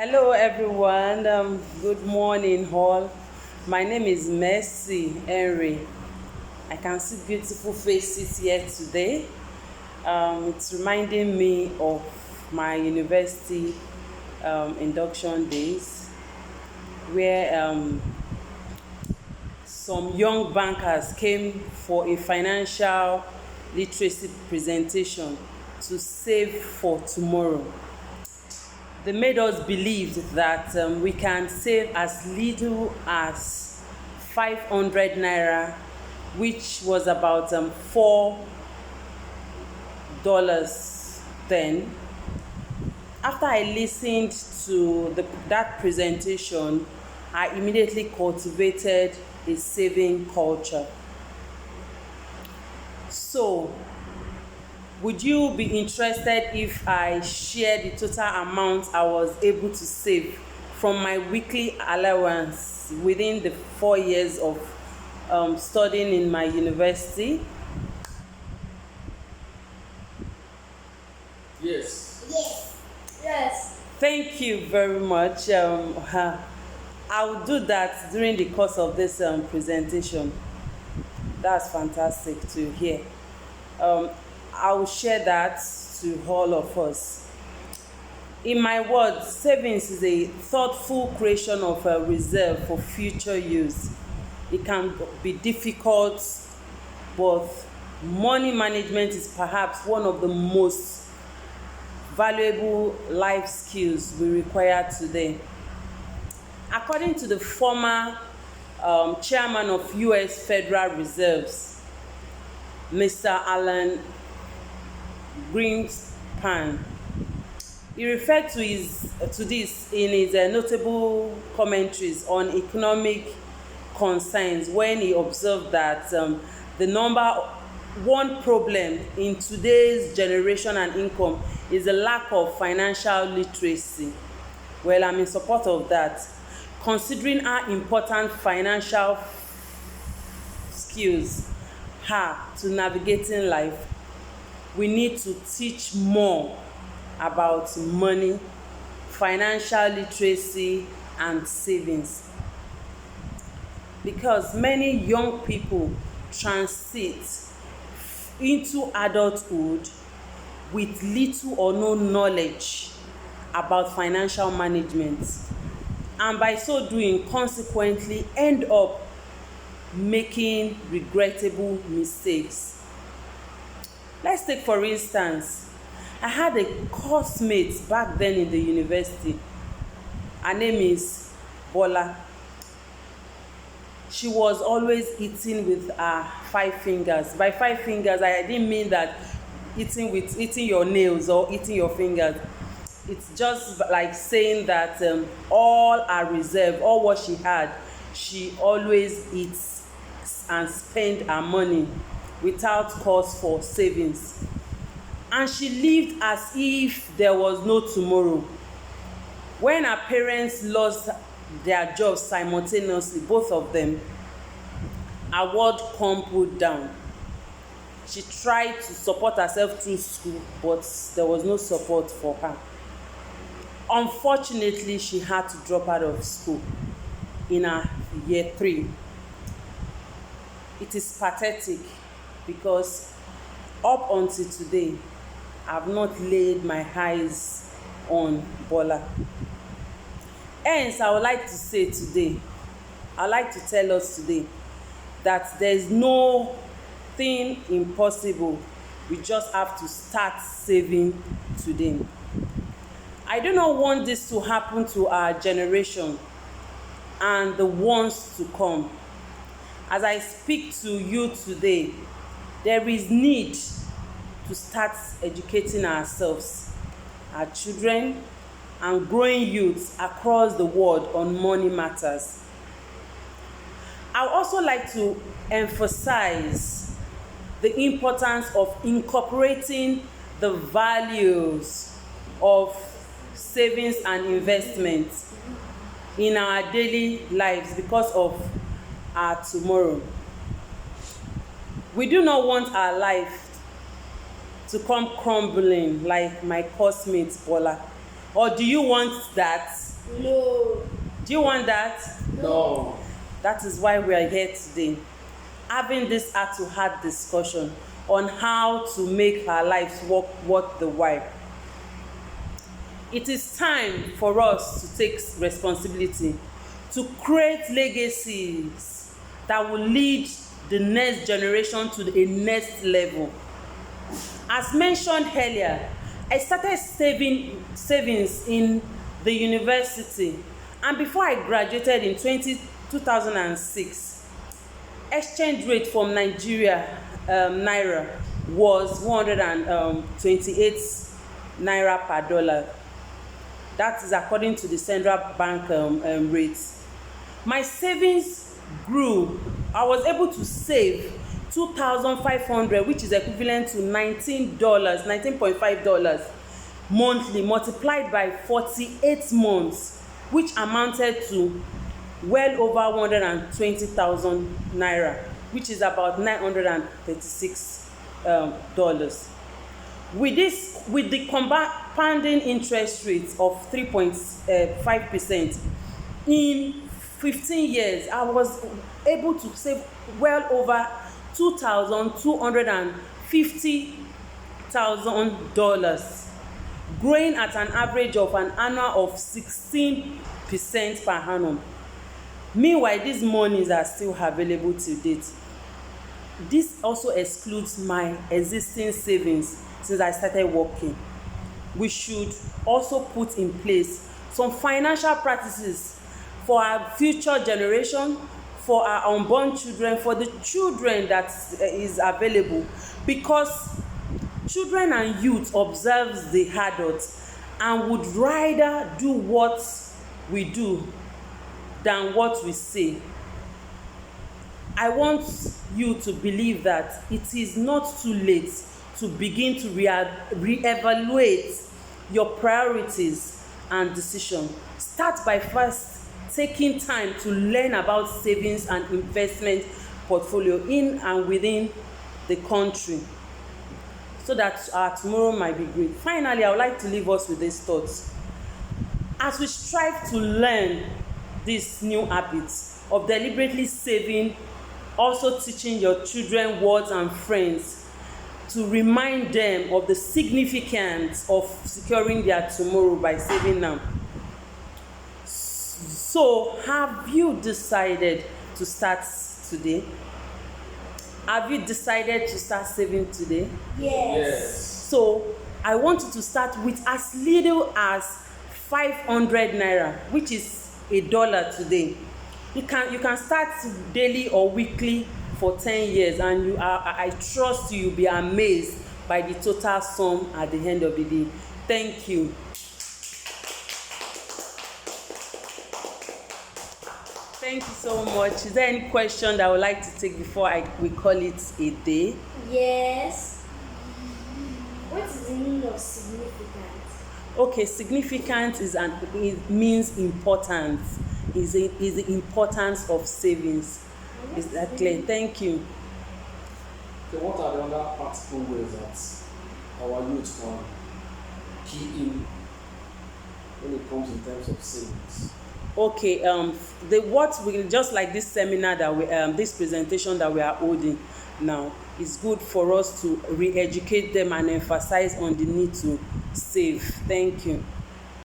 Hello, everyone. Good morning, all. My name is Mercy Henry. I can see beautiful faces here today. It's reminding me of my university induction days, where some young bankers came for a financial literacy presentation to save for tomorrow. They made us believe that we can save as little as 500 naira, which was about $4 then. After I listened to that presentation, I immediately cultivated a saving culture. So, would you be interested if I share the total amount I was able to save from my weekly allowance within the 4 years of studying in my university? Yes. Yes. Yes. Thank you very much. I'll do that during the course of this presentation. That's fantastic to hear. Um, I'll share that to all of us. In my words, savings is a thoughtful creation of a reserve for future use. It can be difficult, but money management is perhaps one of the most valuable life skills we require today. According to the former chairman of US Federal Reserves, Mr. Alan Greenspan, he referred to this in his notable commentaries on economic concerns when he observed that the number one problem in today's generation and income is a lack of financial literacy. Well, I'm in support of that. Considering how important financial skills are to navigating life, we need to teach more about money, financial literacy, and savings. Because many young people transit into adulthood with little or no knowledge about financial management, and by so doing consequently end up making regrettable mistakes. Let's take for instance, I had a coursemate back then in the university. Her name is Bola. She was always eating with her 5 fingers. By 5 fingers, I didn't mean that eating your nails or eating your fingers. It's just like saying that all her reserve, all what she had, she always eats and spend her money without cause for savings. And she lived as if there was no tomorrow. When her parents lost their jobs simultaneously, both of them, her world crumbled down. She tried to support herself through school, but there was no support for her. Unfortunately, she had to drop out of school in her year 3. It is pathetic because up until today, I've not laid my eyes on Bola. Hence, I would like to say today, I'd like to tell us today that there's nothing impossible. We just have to start saving today. I do not want this to happen to our generation and the ones to come. As I speak to you today, there is need to start educating ourselves, our children, and growing youths across the world on money matters. I would also like to emphasize the importance of incorporating the values of savings and investments in our daily lives because of our tomorrow. We do not want our life to come crumbling like my coursemate Bola. Or do you want that? No. Do you want that? No. That is why we are here today, having this heart-to-heart discussion on how to make our lives work worth the while. It is time for us to take responsibility, to create legacies that will lead the next generation to a next level. As mentioned earlier, I started savings in the university, and before I graduated in 2006, exchange rate from Nigeria naira was 128 naira per dollar. That is according to the central bank rates. My savings grew. I was able to save 2,500, which is equivalent to $19.5 monthly, multiplied by 48 months, which amounted to well over 120,000 naira, which is about $936. With the compounding interest rate of 3.5%, in 15 years, I was able to save well over $2,250,000, growing at an average of an annual of 16% per annum. Meanwhile, these monies are still available to date. This also excludes my existing savings since I started working. We should also put in place some financial practices for our future generation, for our unborn children, for the children that is available, because children and youth observe the adults and would rather do what we do than what we say. I want you to believe that it is not too late to begin to re-evaluate your priorities and decisions. Start by first taking time to learn about savings and investment portfolio in and within the country, so that our tomorrow might be great. Finally, I would like to leave us with these thoughts. As we strive to learn these new habits of deliberately saving, also teaching your children, words and friends to remind them of the significance of securing their tomorrow by saving now. So, have you decided to start today? Have you decided to start saving today? Yes. So, I want you to start with as little as 500 naira, which is $1 today. You can start daily or weekly for 10 years, and I trust you'll be amazed by the total sum at the end of the day. Thank you. Thank you so much. Is there any question that I would like to take before we call it a day? Yes. What is the meaning of significant? Okay, significant it means importance. Is the importance of savings. Is that clear? Thank you. Okay, what are the other practical ways that our youth can key in when it comes in terms of savings? Okay, just like this seminar that this presentation that we are holding now, it's good for us to re-educate them and emphasize on the need to save. Thank you.